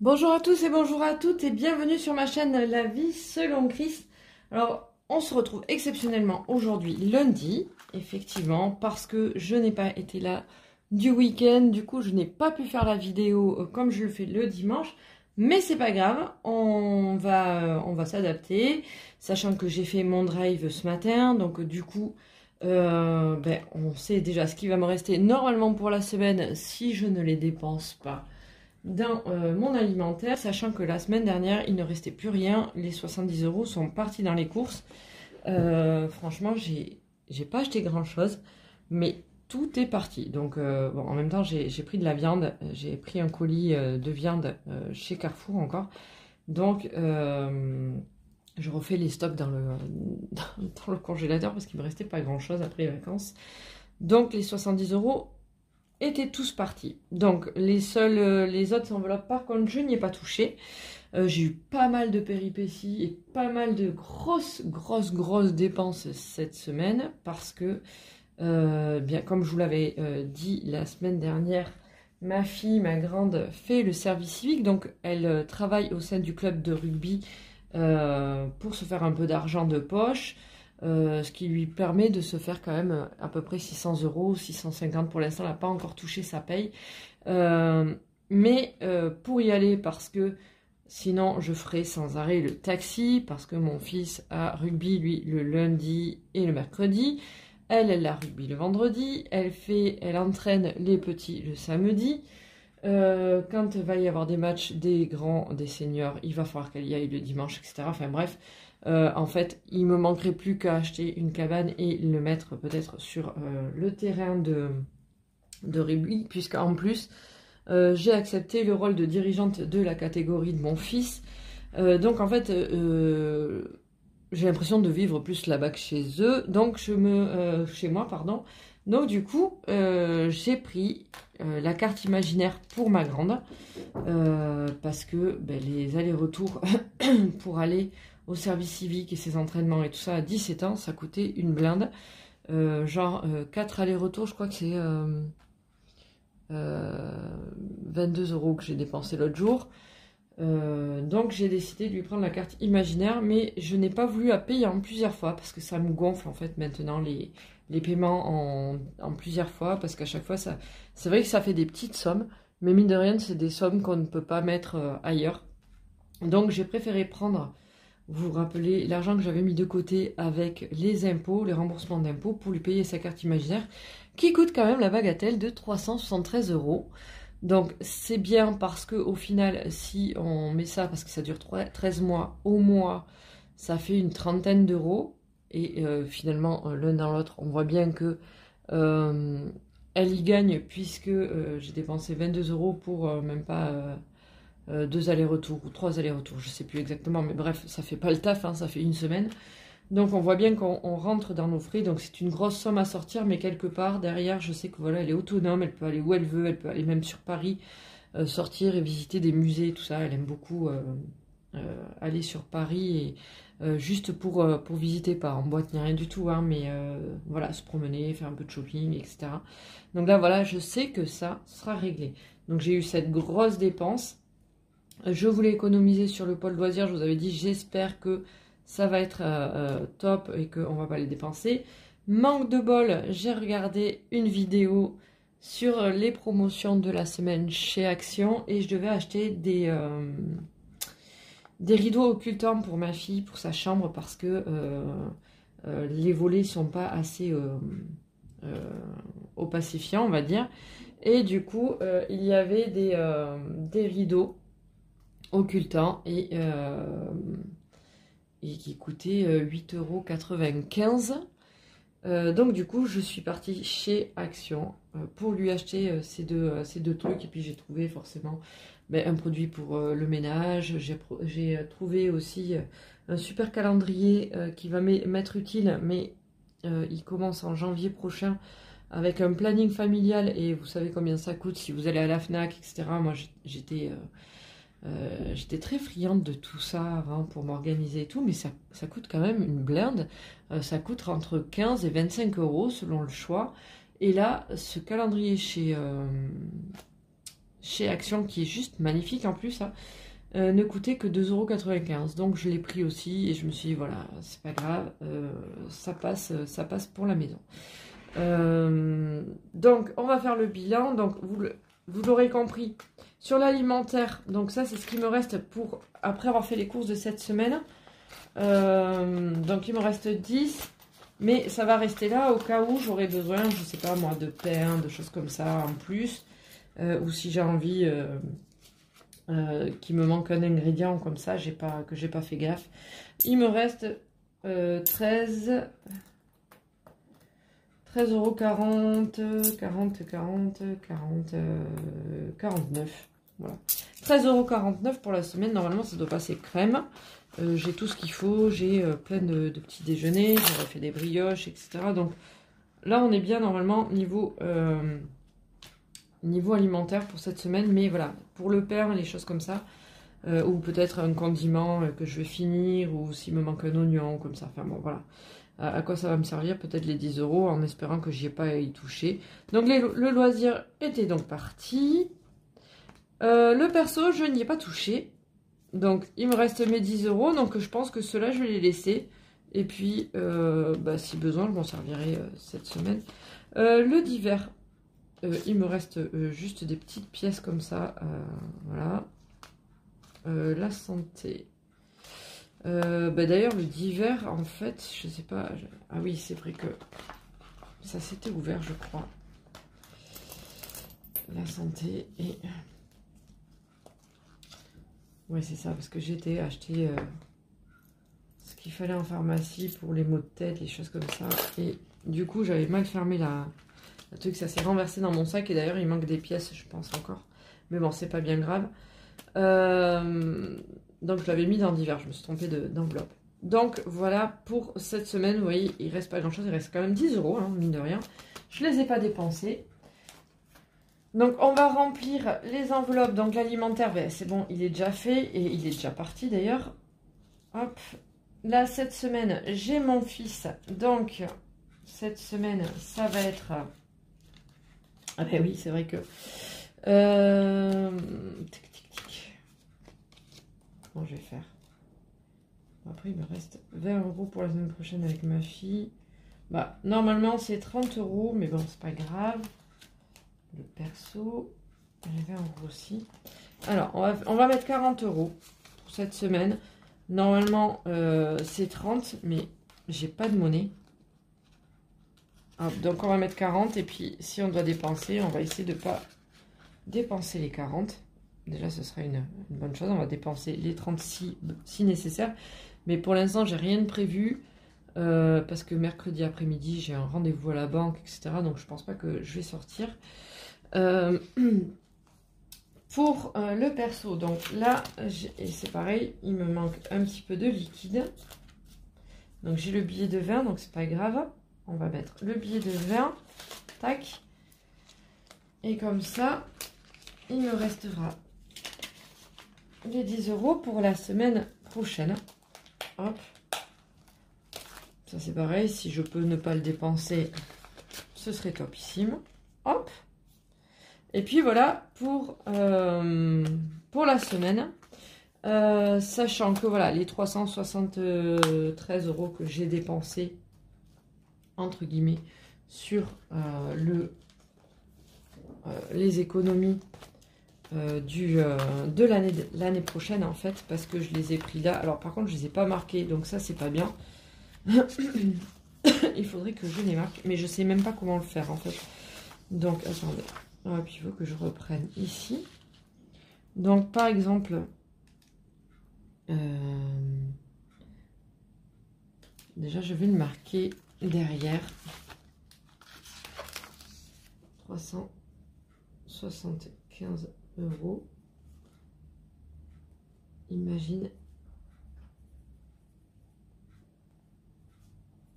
Bonjour à tous et bonjour à toutes et bienvenue sur ma chaîne La Vie selon Chris. Alors, on se retrouve exceptionnellement aujourd'hui lundi, effectivement, parce que je n'ai pas été là du week-end. Du coup, je n'ai pas pu faire la vidéo comme je le fais le dimanche. Mais c'est pas grave, on va s'adapter, sachant que j'ai fait mon drive ce matin. Donc du coup, on sait déjà ce qui va me rester normalement pour la semaine si je ne les dépense pas dans mon alimentaire, sachant que la semaine dernière, il ne restait plus rien. Les 70 € sont partis dans les courses. Franchement, j'ai pas acheté grand-chose, mais tout est parti. Donc, bon, en même temps, j'ai pris de la viande. J'ai pris un colis de viande chez Carrefour encore. Donc, je refais les stocks dans dans le congélateur parce qu'il me restait pas grand-chose après les vacances. Donc, les 70 € étaient tous partis. Donc les autres enveloppes, par contre, je n'y ai pas touché. J'ai eu pas mal de péripéties et pas mal de grosses dépenses cette semaine parce que, bien comme je vous l'avais dit la semaine dernière, ma fille, ma grande, fait le service civique. Donc elle travaille au sein du club de rugby pour se faire un peu d'argent de poche. Ce qui lui permet de se faire quand même à peu près 600 €, 650 pour l'instant, elle n'a pas encore touché sa paye. Mais pour y aller, parce que sinon je ferai sans arrêt le taxi, parce que mon fils a rugby, lui, le lundi et le mercredi. Elle a rugby le vendredi, elle entraîne les petits le samedi. Quand il va y avoir des matchs des grands, des seniors, il va falloir qu'elle y aille le dimanche, etc. Enfin bref, en fait, il me manquerait plus qu'à acheter une cabane et le mettre peut-être sur le terrain de rugby, puisqu'en plus, j'ai accepté le rôle de dirigeante de la catégorie de mon fils. Donc en fait, j'ai l'impression de vivre plus là-bas que chez eux, donc chez moi, pardon. Donc du coup, j'ai pris la carte imaginaire pour ma grande, parce que les allers-retours pour aller au service civique et ses entraînements et tout ça à 17 ans, ça coûtait une blinde. 4 allers-retours, je crois que c'est 22 € que j'ai dépensé l'autre jour. Donc j'ai décidé de lui prendre la carte imaginaire, mais je n'ai pas voulu la payer en plusieurs fois parce que ça me gonfle en fait maintenant les paiements en plusieurs fois, parce qu'à chaque fois c'est vrai que ça fait des petites sommes, mais mine de rien c'est des sommes qu'on ne peut pas mettre ailleurs. Donc j'ai préféré prendre, vous vous rappelez, l'argent que j'avais mis de côté avec les impôts, les remboursements d'impôts pour lui payer sa carte imaginaire, qui coûte quand même la bagatelle de 373 €. Donc c'est bien parce que au final, si on met ça, parce que ça dure 13 mois au mois, ça fait une trentaine d'euros. Et finalement, l'un dans l'autre, on voit bien que elle y gagne, puisque j'ai dépensé 22 € pour même pas 2 allers-retours ou 3 allers-retours, je sais plus exactement, mais bref, ça fait pas le taf, hein, ça fait une semaine. Donc on voit bien qu'on rentre dans nos frais, donc c'est une grosse somme à sortir, mais quelque part derrière, je sais que voilà, elle est autonome, elle peut aller où elle veut, elle peut aller même sur Paris, sortir et visiter des musées, tout ça. Elle aime beaucoup aller sur Paris et juste pour visiter, pas en boîte ni rien du tout, hein, mais voilà, se promener, faire un peu de shopping, etc. Donc là voilà, je sais que ça sera réglé. Donc j'ai eu cette grosse dépense. Je voulais économiser sur le pôle loisir, je vous avais dit, j'espère que ça va être top et qu'on ne va pas les dépenser. Manque de bol, j'ai regardé une vidéo sur les promotions de la semaine chez Action et je devais acheter des rideaux occultants pour ma fille, pour sa chambre, parce que les volets ne sont pas assez opacifiants, on va dire. Et du coup, il y avait des rideaux occultants et qui coûtait 8,95 €. Donc du coup, je suis partie chez Action pour lui acheter ces deux trucs. Et puis j'ai trouvé forcément un produit pour le ménage. J'ai trouvé aussi un super calendrier qui va m'être utile, mais il commence en janvier prochain avec un planning familial. Et vous savez combien ça coûte si vous allez à la FNAC, etc. Moi, j'étais très friande de tout ça avant pour m'organiser et tout, mais ça coûte quand même une blinde. Ça coûte entre 15 et 25 € selon le choix. Et là, ce calendrier chez Action, qui est juste magnifique en plus, hein, ne coûtait que 2,95 €. Donc je l'ai pris aussi et je me suis dit, voilà, c'est pas grave, ça passe pour la maison. Donc on va faire le bilan. Donc vous l'aurez compris, sur l'alimentaire, donc ça c'est ce qui me reste pour après avoir fait les courses de cette semaine. Donc il me reste 10, mais ça va rester là au cas où j'aurais besoin, je sais pas moi, de pain, de choses comme ça en plus, ou si j'ai envie qu'il me manque un ingrédient comme ça, que j'ai pas fait gaffe. Il me reste 13,40 €, 49. Voilà. 13,49 € pour la semaine. Normalement, ça doit passer crème. J'ai tout ce qu'il faut. J'ai plein de petits déjeuners. J'aurais fait des brioches, etc. Donc là, on est bien normalement niveau alimentaire pour cette semaine. Mais voilà, pour le pain, les choses comme ça. Ou peut-être un condiment que je vais finir. Ou s'il me manque un oignon, comme ça. Enfin bon, voilà. À quoi ça va me servir? Peut-être les 10 € en espérant que j'y ai pas à y toucher. Donc le loisir était donc parti. Le perso, je n'y ai pas touché. Donc il me reste mes 10 €. Donc je pense que ceux-là, je vais les laisser. Et puis, si besoin, je m'en servirai cette semaine. Le divers, il me reste juste des petites pièces comme ça. Voilà. La santé. D'ailleurs, le divers, en fait, je sais pas. Ah oui, c'est vrai que ça s'était ouvert, je crois. La santé et. Oui, c'est ça, parce que j'étais acheté ce qu'il fallait en pharmacie pour les maux de tête, les choses comme ça. Et du coup, j'avais mal fermé le truc, ça s'est renversé dans mon sac. Et d'ailleurs, il manque des pièces, je pense encore. Mais bon, c'est pas bien grave. Donc je l'avais mis dans divers, je me suis trompée d'enveloppe. Donc voilà pour cette semaine, vous voyez, il reste pas grand chose, il reste quand même 10 €, hein, mine de rien. Je les ai pas dépensés. Donc on va remplir les enveloppes. Donc l'alimentaire, c'est bon, il est déjà fait et il est déjà parti d'ailleurs. Hop, là cette semaine, j'ai mon fils. Donc cette semaine, ça va être... Ah ben oui, c'est vrai que... Comment je vais faire? Après, il me reste 20 € pour la semaine prochaine avec ma fille. Bah, normalement, c'est 30 €, mais bon, c'est pas grave. Le perso, j'ai 20 € aussi. Alors, on va mettre 40 € pour cette semaine. Normalement, c'est 30, mais j'ai pas de monnaie. Hop, donc, on va mettre 40, et puis, si on doit dépenser, on va essayer de ne pas dépenser les 40. Déjà, ce serait une bonne chose. On va dépenser les 36 si nécessaire. Mais pour l'instant, j'ai rien de prévu. Parce que mercredi après-midi, j'ai un rendez-vous à la banque, etc. Donc, je pense pas que je vais sortir. Pour le perso, donc là, c'est pareil. Il me manque un petit peu de liquide. Donc, j'ai le billet de 20, donc c'est pas grave. On va mettre le billet de 20. Tac. Et comme ça, il me restera les 10 € pour la semaine prochaine. Hop. Ça c'est pareil, si je peux ne pas le dépenser, ce serait topissime. Hop. Et puis voilà pour la semaine. Sachant que voilà, les 373 € que j'ai dépensés, entre guillemets, sur les économies de l'année prochaine en fait, parce que je les ai pris là. Alors par contre je les ai pas marqués, donc ça c'est pas bien. Il faudrait que je les marque, mais je sais même pas comment le faire en fait. Donc attendez, puis il faut que je reprenne ici. Donc par exemple déjà je vais le marquer derrière. 375 €. Imagine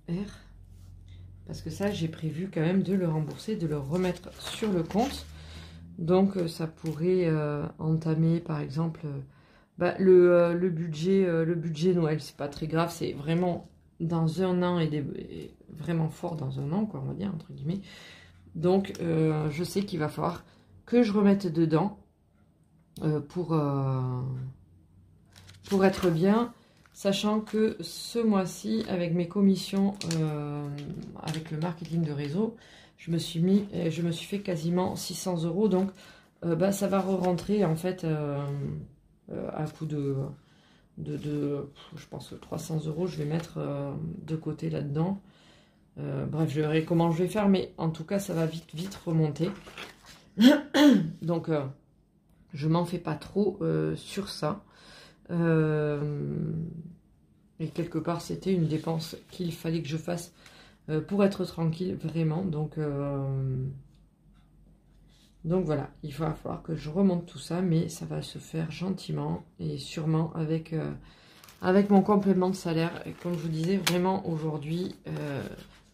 R. Parce que ça, j'ai prévu quand même de le rembourser, de le remettre sur le compte. Donc, ça pourrait entamer, par exemple, le budget Noël. C'est pas très grave, c'est vraiment dans un an et vraiment fort dans un an, quoi, on va dire, entre guillemets. Donc, je sais qu'il va falloir que je remette dedans pour être bien, sachant que ce mois-ci, avec mes commissions, avec le marketing de réseau, je me suis fait quasiment 600 €, donc bah, ça va re-rentrer en fait à coup de, je pense, 300 €, je vais mettre de côté là-dedans. Bref, je verrai comment je vais faire, mais en tout cas, ça va vite remonter. Donc, je m'en fais pas trop sur ça. Et quelque part, c'était une dépense qu'il fallait que je fasse pour être tranquille, vraiment. Donc voilà, il va falloir que je remonte tout ça, mais ça va se faire gentiment et sûrement avec mon complément de salaire. Et comme je vous disais, vraiment aujourd'hui,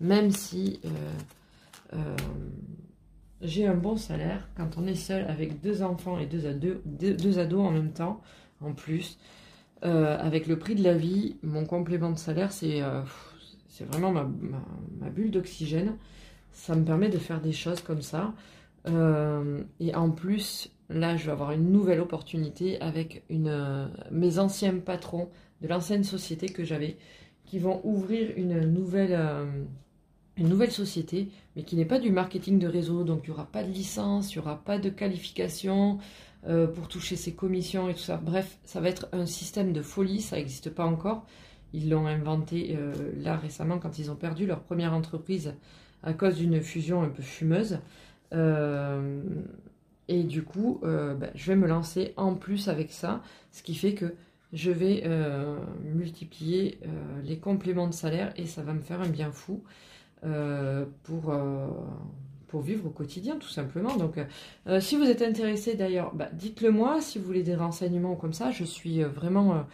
même si j'ai un bon salaire, quand on est seul avec 2 enfants et deux ados en même temps, en plus, avec le prix de la vie, mon complément de salaire, c'est vraiment ma bulle d'oxygène. Ça me permet de faire des choses comme ça. Et en plus, là, je vais avoir une nouvelle opportunité avec mes anciens patrons de l'ancienne société que j'avais, qui vont ouvrir une nouvelle société, mais qui n'est pas du marketing de réseau, donc il n'y aura pas de licence, il n'y aura pas de qualification pour toucher ses commissions et tout ça. Bref, ça va être un système de folie, ça n'existe pas encore. Ils l'ont inventé là récemment quand ils ont perdu leur première entreprise à cause d'une fusion un peu fumeuse. Et du coup, je vais me lancer en plus avec ça, ce qui fait que je vais multiplier les compléments de salaire et ça va me faire un bien fou pour vivre au quotidien, tout simplement. Donc, si vous êtes intéressé d'ailleurs, dites-le moi. Si vous voulez des renseignements comme ça, je suis vraiment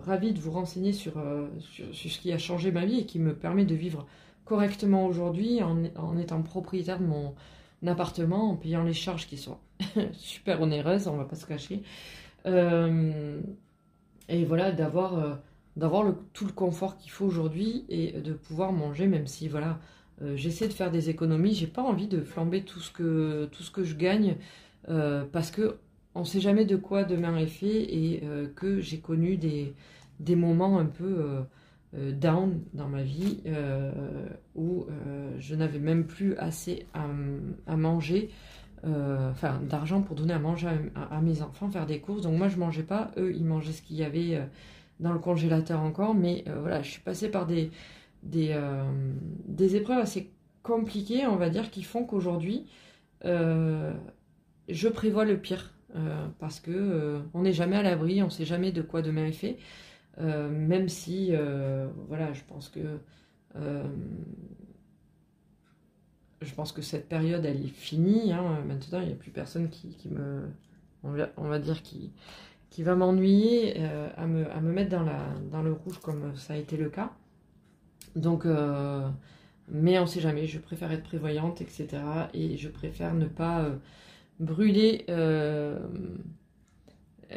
ravie de vous renseigner sur ce qui a changé ma vie et qui me permet de vivre correctement aujourd'hui en étant propriétaire de mon appartement, en payant les charges qui sont super onéreuses, on va pas se cacher. Et voilà, d'avoir tout le confort qu'il faut aujourd'hui et de pouvoir manger, même si voilà, j'essaie de faire des économies. J'ai pas envie de flamber tout ce que je gagne parce que on sait jamais de quoi demain est fait et que j'ai connu des moments un peu down dans ma vie où je n'avais même plus assez à manger, enfin d'argent pour donner à manger à mes enfants, faire des courses. Donc moi je mangeais pas, eux ils mangeaient ce qu'il y avait dans le congélateur encore, mais voilà, je suis passée par des épreuves assez compliquées, on va dire, qui font qu'aujourd'hui je prévois le pire parce que on n'est jamais à l'abri, on sait jamais de quoi demain est fait. Même si, voilà, je pense que cette période, elle est finie. Hein. Maintenant, il n'y a plus personne qui me, on va dire, qui va m'ennuyer à me mettre dans le rouge comme ça a été le cas. Donc, mais on ne sait jamais. Je préfère être prévoyante, etc. Et je préfère ne pas brûler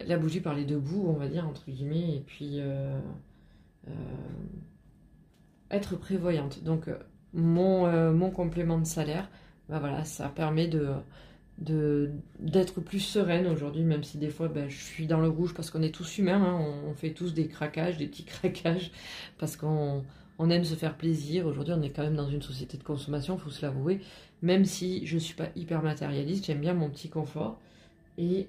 la bougie par les deux bouts, on va dire, entre guillemets, et puis être prévoyante. Donc, mon complément de salaire, voilà, ça permet d'être plus sereine aujourd'hui, même si des fois, je suis dans le rouge parce qu'on est tous humains, hein, on fait tous des craquages, des petits craquages, parce qu'on aime se faire plaisir. Aujourd'hui, on est quand même dans une société de consommation, il faut se l'avouer, même si je ne suis pas hyper matérialiste, j'aime bien mon petit confort. Et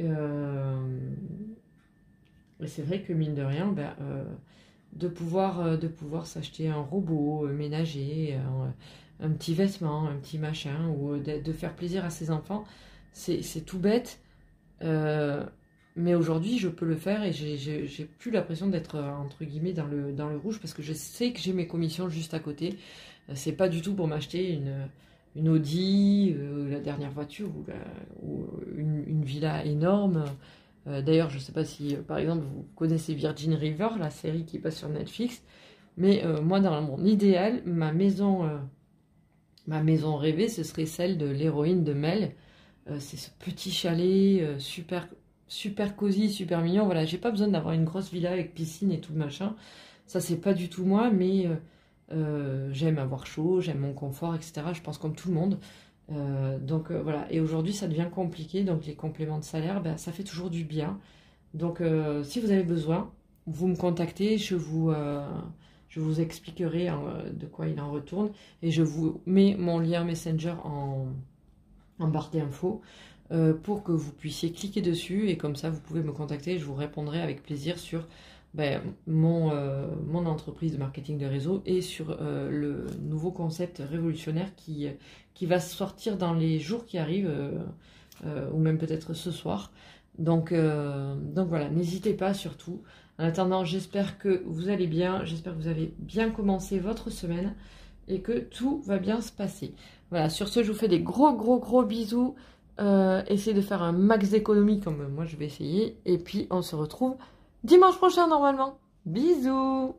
c'est vrai que mine de rien, de pouvoir s'acheter un robot ménager, un petit vêtement, un petit machin, ou de faire plaisir à ses enfants, c'est tout bête. Mais aujourd'hui, je peux le faire et j'ai plus l'impression d'être entre guillemets dans le rouge parce que je sais que j'ai mes commissions juste à côté. C'est pas du tout pour m'acheter une Audi, la dernière voiture ou une villa énorme. D'ailleurs, je ne sais pas si, par exemple, vous connaissez Virgin River, la série qui passe sur Netflix, mais moi, dans mon idéal, ma maison rêvée, ce serait celle de l'héroïne de Mel. C'est ce petit chalet super, super cosy, super mignon. Voilà, j'ai pas besoin d'avoir une grosse villa avec piscine et tout le machin. Ça, c'est pas du tout moi, mais j'aime avoir chaud, j'aime mon confort, etc. Je pense comme tout le monde. Voilà, et aujourd'hui ça devient compliqué, donc les compléments de salaire, ben, ça fait toujours du bien. Donc si vous avez besoin, vous me contactez, je vous expliquerai de quoi il en retourne, et je vous mets mon lien Messenger en barre d'infos pour que vous puissiez cliquer dessus, et comme ça vous pouvez me contacter, je vous répondrai avec plaisir sur mon entreprise de marketing de réseau et sur le nouveau concept révolutionnaire qui va sortir dans les jours qui arrivent, ou même peut-être ce soir. Donc voilà, n'hésitez pas surtout. En attendant, j'espère que vous allez bien, j'espère que vous avez bien commencé votre semaine et que tout va bien se passer. Voilà, sur ce, je vous fais des gros bisous. Essayez de faire un max d'économie comme moi je vais essayer. Et puis on se retrouve dimanche prochain normalement. Bisous!